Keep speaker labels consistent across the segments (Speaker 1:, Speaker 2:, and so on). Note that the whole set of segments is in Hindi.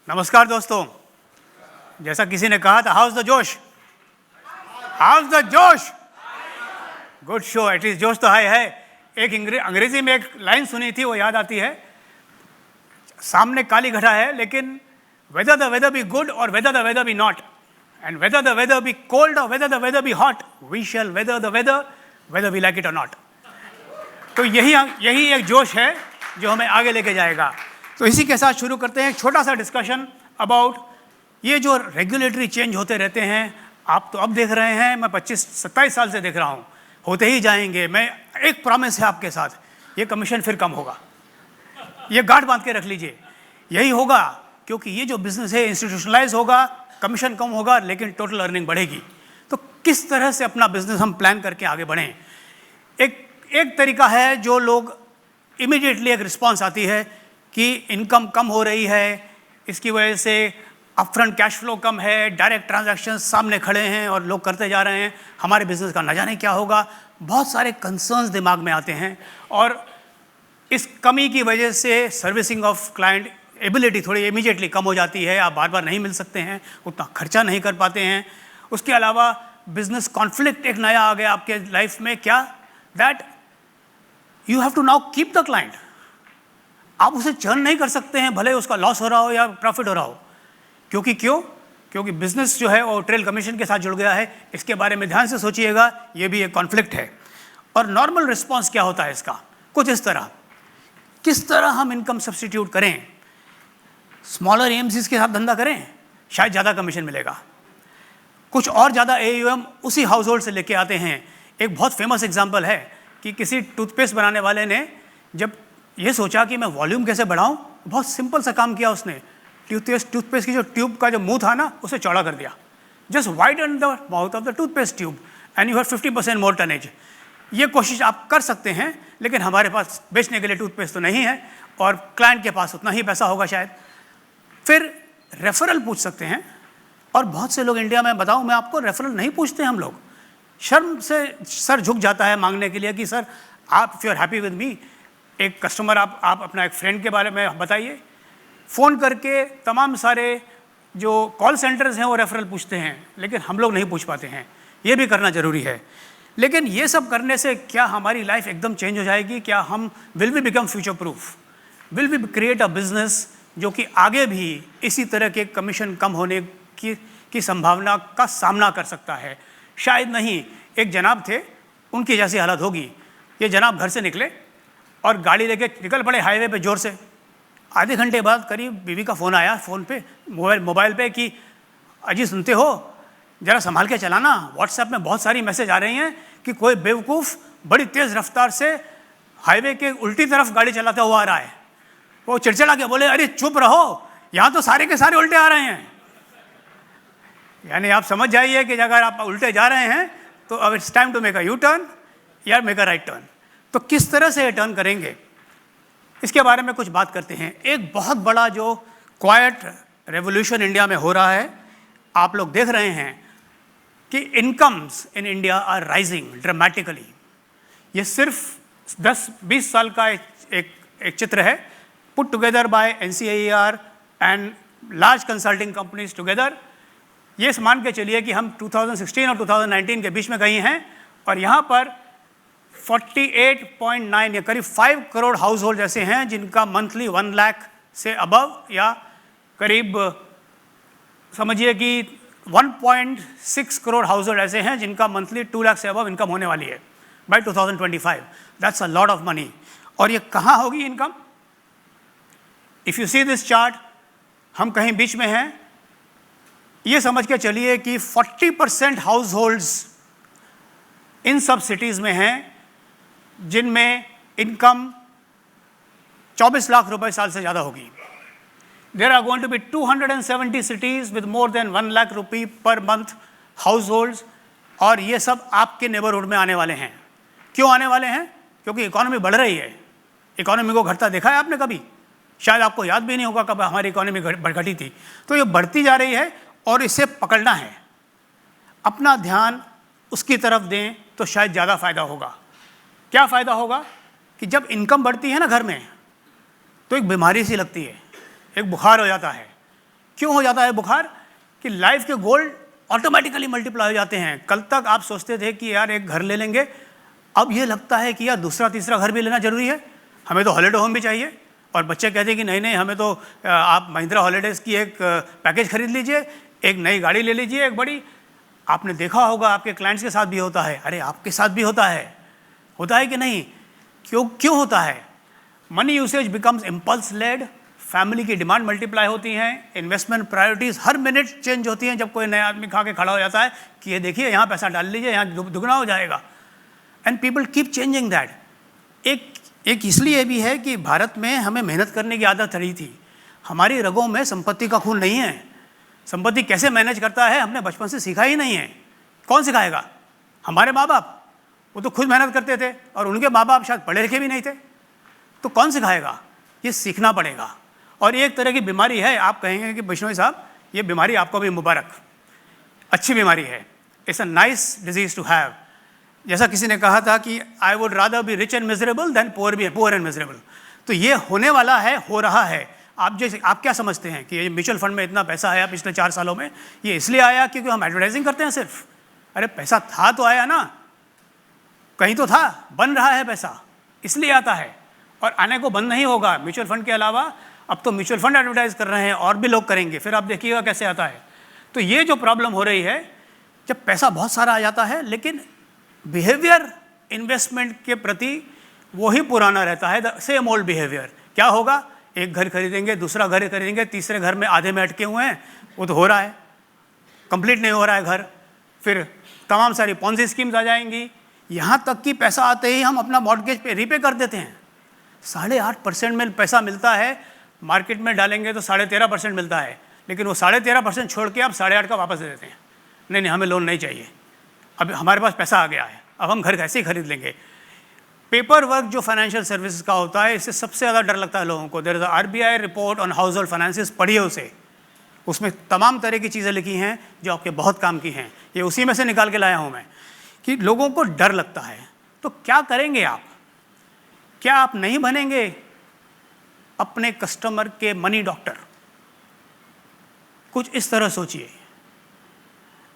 Speaker 1: नमस्कार दोस्तों, जैसा किसी ने कहा था, हाउस द जोश, हाउस द जोश, गुड शो, एटलीस्ट जोश तो हाई है। एक अंग्रेजी में एक लाइन सुनी थी, वो याद आती है, सामने काली घटा है लेकिन whether the weather be good or whether the weather be not, and whether the weather be cold or whether the weather be hot, we shall weather the weather whether we like it or not. तो यही एक जोश है जो हमें आगे लेके जाएगा। तो इसी के साथ शुरू करते हैं एक छोटा सा डिस्कशन अबाउट ये जो रेगुलेटरी चेंज होते रहते हैं। आप तो अब देख रहे हैं, मैं 25-27 साल से देख रहा हूँ, होते ही जाएंगे। मैं एक प्रॉमिस है आपके साथ, ये कमीशन फिर कम होगा, ये गांठ बांध के रख लीजिए, यही होगा, क्योंकि ये जो बिजनेस है इंस्टीट्यूशनलाइज होगा, कमीशन कम होगा लेकिन टोटल अर्निंग बढ़ेगी। तो किस तरह से अपना बिजनेस हम प्लान करके आगे बढ़ें? एक तरीका है जो लोग इमीडिएटली एक रिस्पॉन्स आती है कि इनकम कम हो रही है, इसकी वजह से अपफ्रंट कैश फ्लो कम है, डायरेक्ट ट्रांजैक्शन सामने खड़े हैं और लोग करते जा रहे हैं, हमारे बिजनेस का न जाने क्या होगा। बहुत सारे कंसर्न्स दिमाग में आते हैं और इस कमी की वजह से सर्विसिंग ऑफ क्लाइंट एबिलिटी थोड़ी इमीडिएटली कम हो जाती है। आप बार बार नहीं मिल सकते हैं, उतना खर्चा नहीं कर पाते हैं। उसके अलावा बिजनेस कॉन्फ्लिक्ट एक नया आ गया आपके लाइफ में, क्या? That you have to now keep the client. आप उसे चर्न नहीं कर सकते हैं, भले उसका लॉस हो रहा हो या प्रॉफिट हो रहा हो। क्योंकि बिजनेस जो है वो ट्रेल कमीशन के साथ जुड़ गया है। इसके बारे में ध्यान से सोचिएगा, ये भी एक कॉन्फ्लिक्ट है। और नॉर्मल रिस्पॉन्स क्या होता है इसका? कुछ इस तरह, किस तरह हम इनकम सब्स्टिट्यूट करें? स्मॉलर एएमसीज के साथ धंधा करें, शायद ज़्यादा कमीशन मिलेगा। कुछ और ज़्यादा एयूएम उसी हाउस होल्ड से लेके आते हैं। एक बहुत फेमस एग्जाम्पल है कि किसी टूथपेस्ट बनाने वाले ने जब ये सोचा कि मैं वॉल्यूम कैसे बढ़ाऊं, बहुत सिंपल सा काम किया उसने। टूथपेस्ट की जो ट्यूब का जो मुंह था ना, उसे चौड़ा कर दिया। Just widen the mouth of the toothpaste tube and you have 50% more tonnage. ये कोशिश आप कर सकते हैं, लेकिन हमारे पास बेचने के लिए टूथपेस्ट तो नहीं है और क्लाइंट के पास उतना ही पैसा होगा शायद। फिर रेफरल पूछ सकते हैं, और बहुत से लोग इंडिया में, बताऊं मैं आपको, रेफरल नहीं पूछते हम लोग। शर्म से सर झुक जाता है मांगने के लिए कि सर आप, if you are happy with me, एक कस्टमर आप अपना एक फ्रेंड के बारे में बताइए। फ़ोन करके तमाम सारे जो कॉल सेंटर्स हैं वो रेफरल पूछते हैं, लेकिन हम लोग नहीं पूछ पाते हैं। ये भी करना ज़रूरी है। लेकिन ये सब करने से क्या हमारी लाइफ एकदम चेंज हो जाएगी? क्या हम will we become future proof? Will we create a business जो कि आगे भी इसी तरह के कमीशन कम होने की संभावना का सामना कर सकता है? शायद नहीं। एक जनाब थे, उनकी जैसी हालत होगी। ये जनाब घर से निकले और गाड़ी लेके निकल पड़े हाईवे पे जोर से। आधे घंटे बाद करीब बीवी का फ़ोन आया, फ़ोन पे, मोबाइल पे, कि अजी सुनते हो, ज़रा संभाल के चलाना, व्हाट्सएप में बहुत सारी मैसेज आ रही हैं कि कोई बेवकूफ़ बड़ी तेज़ रफ्तार से हाईवे के उल्टी तरफ गाड़ी चलाता हुआ आ रहा है। वो चिड़चिड़ा के बोले, अरे चुप रहो, यहाँ तो सारे के सारे उल्टे आ रहे हैं। यानी आप समझ जाइए कि अगर आप उल्टे जा रहे हैं तो अब it's time to make a U turn या मेक अ राइट टर्न। तो किस तरह से टर्न करेंगे, इसके बारे में कुछ बात करते हैं। एक बहुत बड़ा जो क्वाइट रेवोल्यूशन इंडिया में हो रहा है, आप लोग देख रहे हैं कि incomes in India are rising dramatically. ये सिर्फ 10-20 साल का एक चित्र है, put together by NCAER and large consulting companies together. ये मान के चलिए कि हम 2016 और 2019 के बीच में गई हैं, और यहाँ पर 48.9 या करीब 5 करोड़ हाउस होल्ड ऐसे हैं जिनका मंथली 1 लाख से अबव, या करीब समझिए कि 1.6 करोड़ हाउस होल्ड ऐसे हैं जिनका मंथली 2 लाख से अबव इनकम होने वाली है by 2025। That's a lot of money. और ये कहाँ होगी income? If you see this chart, हम कहीं बीच में हैं। ये समझ के चलिए कि 40% हाउस होल्ड्स इन सब सिटीज़ में हैं जिनमें इनकम 24 लाख रुपए साल से ज़्यादा होगी। There are going to be 270 cities with more than 1 lakh rupee per month households, और ये सब आपके नेबरहुड में आने वाले हैं। क्यों आने वाले हैं? क्योंकि इकोनॉमी बढ़ रही है। इकोनॉमी को घटता देखा है आपने कभी? शायद आपको याद भी नहीं होगा कब हमारी इकोनॉमी घटी थी। तो ये बढ़ती जा रही है और इसे पकड़ना है। अपना ध्यान उसकी तरफ दें तो शायद ज़्यादा फ़ायदा होगा। क्या फ़ायदा होगा कि जब इनकम बढ़ती है ना घर में, तो एक बीमारी सी लगती है, एक बुखार हो जाता है, क्यों हो जाता है बुखार? कि लाइफ के गोल ऑटोमेटिकली मल्टीप्लाई हो जाते हैं। कल तक आप सोचते थे कि यार एक घर ले लेंगे, अब ये लगता है कि यार दूसरा तीसरा घर भी लेना जरूरी है, हमें तो हॉलीडे होम भी चाहिए। और बच्चे कहते हैं कि नहीं नहीं, हमें तो आप महिंद्रा हॉलीडेज़ की एक पैकेज खरीद लीजिए, एक नई गाड़ी ले लीजिए एक बड़ी। आपने देखा होगा आपके क्लाइंट्स के साथ भी होता है, अरे आपके साथ भी होता है कि नहीं? क्यों होता है? Money usage becomes impulse led, family की डिमांड मल्टीप्लाई होती हैं, इन्वेस्टमेंट प्रायोरिटीज़ हर मिनट चेंज होती हैं। जब कोई नया आदमी खा के खड़ा हो जाता है कि ये देखिए यहाँ पैसा डाल लीजिए, यहाँ दुगना हो जाएगा, and people keep changing that. एक इसलिए भी है कि भारत में हमें मेहनत करने की आदत रही थी, हमारी रगों में संपत्ति का खून नहीं है। संपत्ति कैसे मैनेज करता है हमने बचपन से सीखा ही नहीं है। कौन सिखाएगा? हमारे माँ बाप, वो तो खुद मेहनत करते थे और उनके माँ बाप शायद पढ़े लिखे भी नहीं थे, तो कौन सिखाएगा? ये सीखना पड़ेगा। और एक तरह की बीमारी है, आप कहेंगे कि बिश्नोई साहब ये बीमारी आपको भी मुबारक, अच्छी बीमारी है, it's a nice disease to have. जैसा किसी ने कहा था कि I would rather be rich and miserable than poor and miserable. तो ये होने वाला है, हो रहा है। आप क्या समझते हैं कि ये म्यूचुअल फंड में इतना पैसा आया पिछले 4 सालों में, ये इसलिए आया क्योंकि हम एडवर्टाइजिंग करते हैं सिर्फ? अरे पैसा था तो आया ना, कहीं तो था, बन रहा है पैसा, इसलिए आता है और आने को बंद नहीं होगा। म्यूचुअल फंड के अलावा अब तो म्यूचुअल फंड एडवर्टाइज कर रहे हैं और भी लोग करेंगे, फिर आप देखिएगा कैसे आता है। तो ये जो प्रॉब्लम हो रही है, जब पैसा बहुत सारा आ जाता है लेकिन बिहेवियर इन्वेस्टमेंट के प्रति वही पुराना रहता है, द सेम ओल्ड बिहेवियर। क्या होगा? एक घर खरीदेंगे, दूसरा घर खरीदेंगे, तीसरे घर में आधे में अटके हुए हैं, वो तो हो रहा है, कंप्लीट नहीं हो रहा है घर। फिर तमाम सारी पॉन्जी स्कीम्स आ जाएंगी, यहाँ तक कि पैसा आते ही हम अपना मॉर्गेज पे रीपे कर देते हैं। 8.5% में पैसा मिलता है, मार्केट में डालेंगे तो 13.5% मिलता है, लेकिन वो 13.5% छोड़ के आप 8.5 का वापस दे देते हैं। नहीं, हमें लोन नहीं चाहिए, अब हमारे पास पैसा आ गया है, अब हम घर कैसे ही खरीद लेंगे। पेपर वर्क जो फाइनेंशियल सर्विसेज का होता है, इससे सबसे ज़्यादा डर लगता है लोगों को। There is a RBI report on house hold finances, पढ़िए उसे, उसमें तमाम तरह की चीज़ें लिखी हैं जो आपके बहुत काम की हैं। ये उसी में से निकाल के लाया हूँ मैं कि लोगों को डर लगता है। तो क्या करेंगे आप? क्या आप नहीं बनेंगे अपने कस्टमर के मनी डॉक्टर? कुछ इस तरह सोचिए,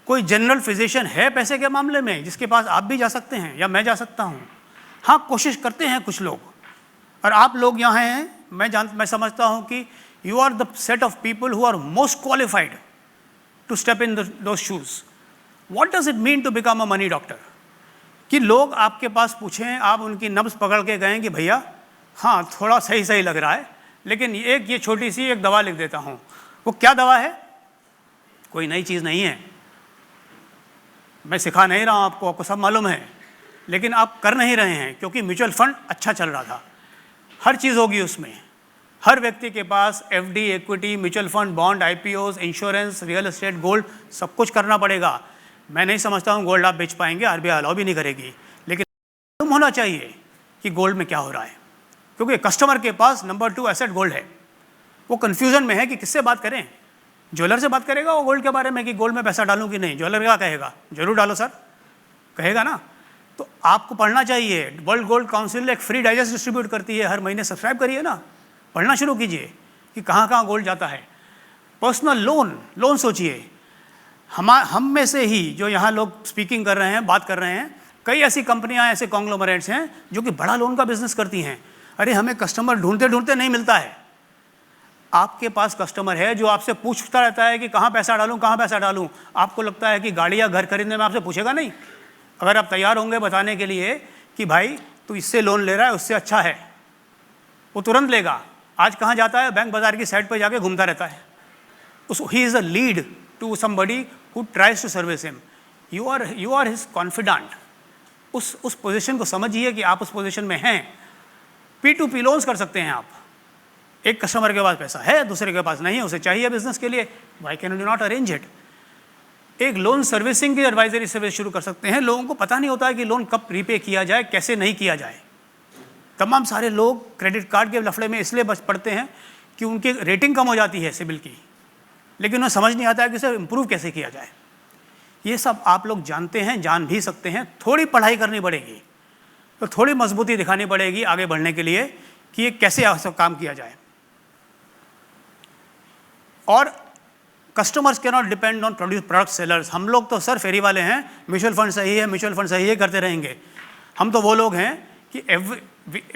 Speaker 1: कोई जनरल फिजिशियन है पैसे के मामले में जिसके पास आप भी जा सकते हैं या मैं जा सकता हूं? हाँ, कोशिश करते हैं कुछ लोग, और आप लोग यहाँ हैं, मैं समझता हूं कि you are the set of people who are most qualified to step in those shoes. What does it mean to become a money doctor? कि लोग आपके पास पूछें, आप उनकी नब्ज पकड़ के गए कि भैया हाँ थोड़ा सही लग रहा है, लेकिन ये छोटी सी एक दवा लिख देता हूँ। वो क्या दवा है? कोई नई चीज़ नहीं है, मैं सिखा नहीं रहा हूँ आपको सब मालूम है, लेकिन आप कर नहीं रहे हैं क्योंकि म्यूचुअल फंड अच्छा चल रहा था। हर चीज़ होगी उसमें, हर व्यक्ति के पास FD, equity, mutual fund, bond, IPOs, insurance, real estate, gold, सब कुछ करना पड़ेगा। मैं नहीं समझता हूँ गोल्ड आप बेच पाएंगे, RBI अलाउ भी नहीं करेगी, लेकिन मालूम होना चाहिए कि गोल्ड में क्या हो रहा है, क्योंकि कस्टमर के पास नंबर 2 एसेट गोल्ड है। वो कन्फ्यूजन में है कि किससे बात करें। ज्वेलर से बात करेगा वो गोल्ड के बारे में कि गोल्ड में पैसा डालूं कि नहीं, ज्वेलर क्या कहेगा? जरूर डालो सर, कहेगा ना। तो आपको पढ़ना चाहिए। वर्ल्ड गोल्ड काउंसिल एक फ्री डाइजेस्ट डिस्ट्रीब्यूट करती है, हर महीने सब्सक्राइब करिए ना, पढ़ना शुरू कीजिए कि कहाँ गोल्ड जाता है। पर्सनल लोन सोचिए। हम में से ही जो यहाँ लोग स्पीकिंग कर रहे हैं, बात कर रहे हैं, कई ऐसी कंपनियाँ, ऐसे कॉन्ग्लोमरेट्स हैं जो कि बड़ा लोन का बिजनेस करती हैं। अरे हमें कस्टमर ढूंढते नहीं मिलता है। आपके पास कस्टमर है जो आपसे पूछता रहता है कि कहाँ पैसा डालूं। आपको लगता है कि गाड़ी या घर खरीदने में आपसे पूछेगा नहीं? अगर आप तैयार होंगे बताने के लिए कि भाई तू इससे लोन ले रहा है, उससे अच्छा है, वो तुरंत लेगा। आज कहाँ जाता है? बैंक बाजार की साइड पर जाके घूमता रहता है। He is a lead to somebody who tries to service him. You are his confident. उस पोजीशन को समझिए कि आप उस पोजीशन में हैं। P2P लोन्स कर सकते हैं आप। एक कस्टमर के पास पैसा है, दूसरे के पास नहीं है, उसे चाहिए बिजनेस के लिए, why can you not arrange it? एक लोन सर्विसिंग की एडवाइजरी सर्विस शुरू कर सकते हैं। लोगों को पता नहीं होता है कि लोन कब रीपे किया जाए, कैसे नहीं किया जाए। तमाम सारे लोग क्रेडिट कार्ड के लफड़े में इसलिए बच पड़ते हैं कि उनकी रेटिंग कम हो जाती है सिबिल की, लेकिन उन्हें समझ नहीं आता है कि उसे इम्प्रूव कैसे किया जाए। ये सब आप लोग जानते हैं, जान भी सकते हैं। थोड़ी पढ़ाई करनी पड़ेगी, तो थोड़ी मजबूती दिखानी पड़ेगी आगे बढ़ने के लिए कि ये कैसे सब काम किया जाए। और customers can not depend on product sellers. हम लोग तो सर फेरी वाले हैं, म्यूचुअल फंड सही है, म्यूचुअल फंड सही है करते रहेंगे। हम तो वो लोग हैं कि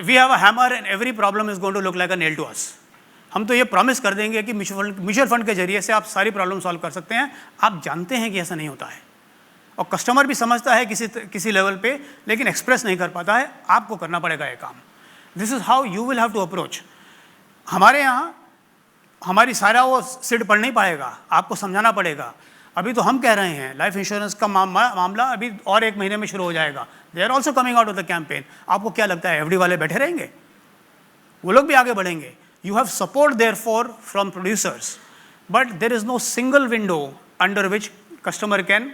Speaker 1: we have a hammer and every problem is going to look like a nail to us. हम तो ये प्रॉमिस कर देंगे कि म्यूचुअल फंड के जरिए से आप सारी प्रॉब्लम सॉल्व कर सकते हैं। आप जानते हैं कि ऐसा नहीं होता है, और कस्टमर भी समझता है किसी लेवल पे, लेकिन एक्सप्रेस नहीं कर पाता है। आपको करना पड़ेगा ये काम। This is how you will have to approach. हमारे यहाँ हमारी सारा वो सिड पढ़ नहीं पाएगा, आपको समझाना पड़ेगा। अभी तो हम कह रहे हैं लाइफ इंश्योरेंस का मामला अभी और 1 महीने में शुरू हो जाएगा। They are also coming out of the campaign. आपको क्या लगता है एफडी वाले बैठे रहेंगे? वो लोग भी आगे बढ़ेंगे। You have support therefore from producers, but there is no single window under which customer can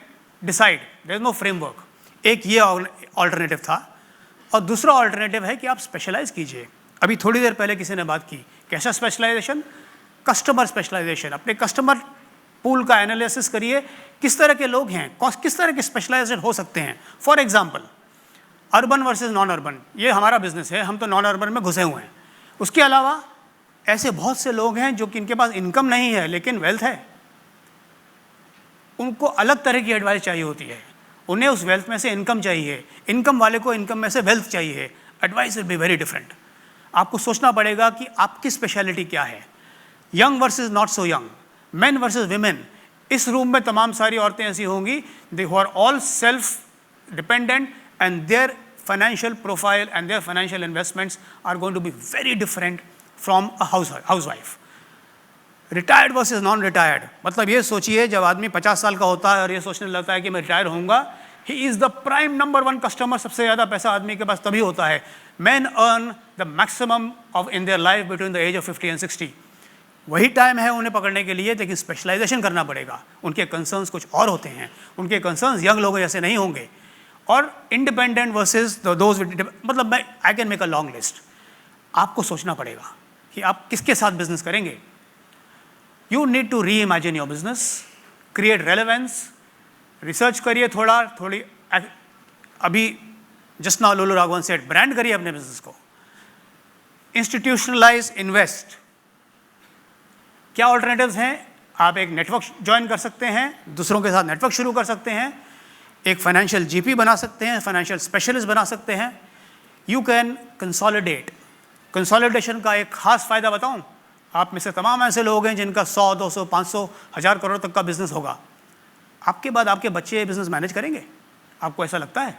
Speaker 1: decide. There is no framework. एक ये ऑल्टरनेटिव था, और दूसरा ऑल्टरनेटिव है कि आप स्पेशलाइज कीजिए। अभी थोड़ी देर पहले किसी ने बात की, कैसा स्पेशलाइजेशन? Customer specialization. अपने कस्टमर पूल का एनालिसिस करिए, किस तरह के लोग हैं, किस तरह के स्पेशलाइजेशन हो सकते हैं। For example, urban versus non urban, ये हमारा बिजनेस है, हम तो नॉन अर्बन में घुसे हुए हैं। उसके अलावा ऐसे बहुत से लोग हैं जो कि इनके पास इनकम नहीं है लेकिन वेल्थ है। उनको अलग तरह की एडवाइस चाहिए होती है। उन्हें उस वेल्थ में से इनकम चाहिए, इनकम वाले को इनकम में से वेल्थ चाहिए। Advice will be very different. आपको सोचना पड़ेगा कि आपकी स्पेशलिटी क्या है। Young versus not so young, men versus women. इस रूम में तमाम सारी औरतें ऐसी होंगी they who are all self dependent and their financial profile and their financial investments are going to be very different from a housewife. Retired versus non retired, मतलब ये सोचिए जब आदमी 50 साल का होता है और ये सोचने लगता है कि मैं रिटायर होऊंगा, he is the prime number 1 customer. सबसे ज़्यादा पैसा आदमी के पास तभी होता है। Man earn the maximum of in their life between the age of 50 and 60। वही टाइम है उन्हें पकड़ने के लिए, लेकिन स्पेशलाइजेशन करना पड़ेगा। उनके कंसर्न्स कुछ और होते हैं, उनके कंसर्न्स यंग लोगों जैसे नहीं होंगे। और इंडिपेंडेंट वर्सेज दोज, मतलब मैं I can make a long list. आपको सोचना पड़ेगा कि आप किसके साथ बिजनेस करेंगे। You need to reimagine your business, create relevance, research करिए थोड़ी। अभी जस्ट नाउ लोलो राघवन सेड, ब्रांड करिए अपने बिजनेस को, इंस्टीट्यूशनलाइज, इन्वेस्ट। क्या ऑल्टरनेटिव्स हैं? आप एक नेटवर्क ज्वाइन कर सकते हैं, दूसरों के साथ नेटवर्क शुरू कर सकते हैं, एक फाइनेंशियल जीपी बना सकते हैं, फाइनेंशियल स्पेशलिस्ट बना सकते हैं। You can consolidate. कंसोलिडेशन का एक खास फ़ायदा बताऊं, आप में से तमाम ऐसे लोग हैं जिनका 100, 200, 500, 1000 करोड़ तक का बिजनेस होगा। आपके बाद आपके बच्चे ये बिजनेस मैनेज करेंगे? आपको ऐसा लगता है?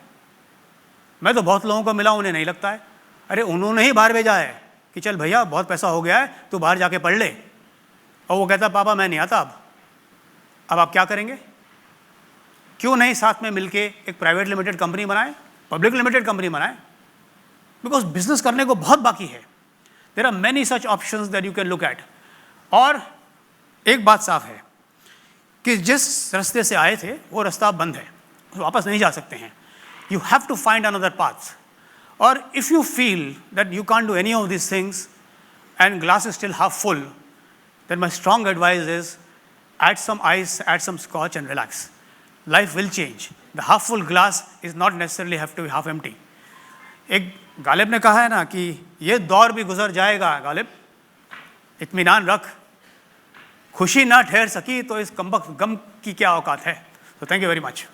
Speaker 1: मैं तो बहुत लोगों को मिला, उन्हें नहीं लगता है। अरे उन्होंने ही बाहर भेजा है कि चल भैया बहुत पैसा हो गया है, तू बाहर जाके पढ़ ले। और वो कहता पापा मैं नहीं आता। अब आप क्या करेंगे? क्यों नहीं साथ में मिलके एक प्राइवेट लिमिटेड कंपनी बनाएं, पब्लिक लिमिटेड कंपनी बनाएं? बिकॉज बिजनेस करने को बहुत बाकी है। There are many such options that you can look at. और एक बात साफ है कि जिस रास्ते से आए थे वो रास्ता बंद है, वापस नहीं जा सकते हैं। You have to find another path. और if you feel that you can't do any of this things and glass is still half full, then my strong advice is add some ice, add some scotch and relax. Life will change. The half full glass is not necessarily have to be half empty. एक गालिब ने कहा है ना कि ये दौर भी गुजर जाएगा गालिब, इत्मीनान रख, खुशी ना ठहर सकी तो इस कमबख्त गम की क्या औकात है। तो थैंक यू वेरी मच।